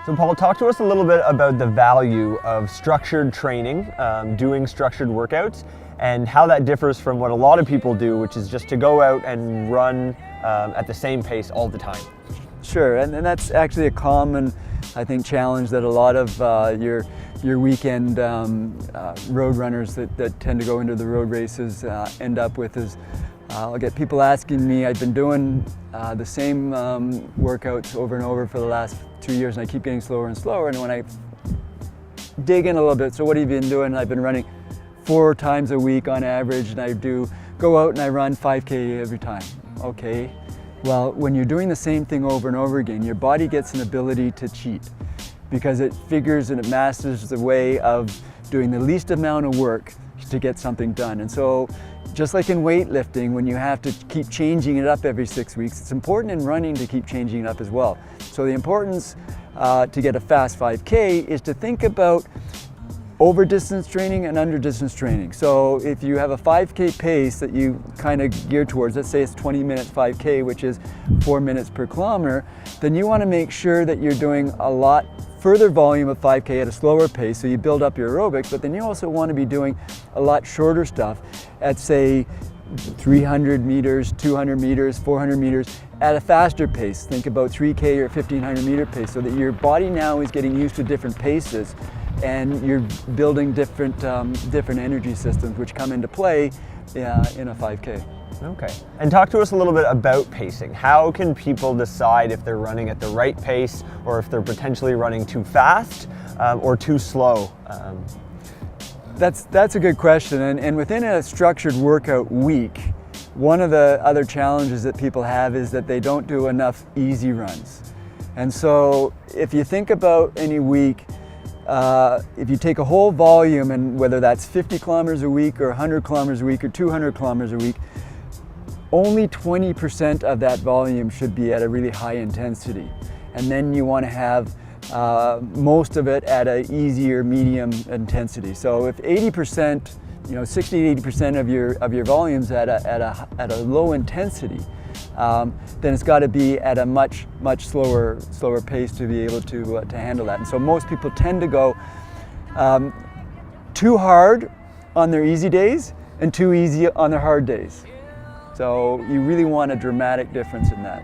So Paul, talk to us a little bit about the value of structured training, doing structured workouts, and how that differs from what a lot of people do, which is just to go out and run at the same pace all the time. Sure, and that's actually a common, I think, challenge that a lot of your weekend road runners that tend to go into the road races end up with is I'll get people asking me, I've been doing the same workouts over and over for the last 2 years, and I keep getting slower and slower. And when I dig in a little bit, so what have you been doing? I've been running 4 times a week on average, and I go out and I run 5K every time. Okay, well, when you're doing the same thing over and over again, your body gets an ability to cheat because it figures and it masters the way of doing the least amount of work to get something done. And so just like in weightlifting, when you have to keep changing it up every 6 weeks, it's important in running to keep changing it up as well. So the importance to get a fast 5K is to think about over distance training and under distance training. So if you have a 5K pace that you kind of gear towards, let's say it's 20-minute 5K, which is 4 minutes per kilometer, then you want to make sure that you're doing a lot further volume of 5K at a slower pace, so you build up your aerobics, but then you also want to be doing a lot shorter stuff at, say, 300 meters, 200 meters, 400 meters at a faster pace. Think about 3K or 1500 meter pace, so that your body now is getting used to different paces and you're building different energy systems which come into play in a 5K. Okay, and talk to us a little bit about pacing. How can people decide if they're running at the right pace or if they're potentially running too fast or too slow? That's a good question, and within a structured workout week, one of the other challenges that people have is that they don't do enough easy runs. And so if you think about any week, if you take a whole volume, and whether that's 50 kilometers a week or 100 kilometers a week or 200 kilometers a week, only 20% of that volume should be at a really high intensity. And then you want to have most of it at an easier medium intensity. So if 80%, 60 to 80% of your volume's at a low intensity, then it's got to be at a much slower pace to be able to handle that. And so most people tend to go too hard on their easy days and too easy on their hard days. So you really want a dramatic difference in that.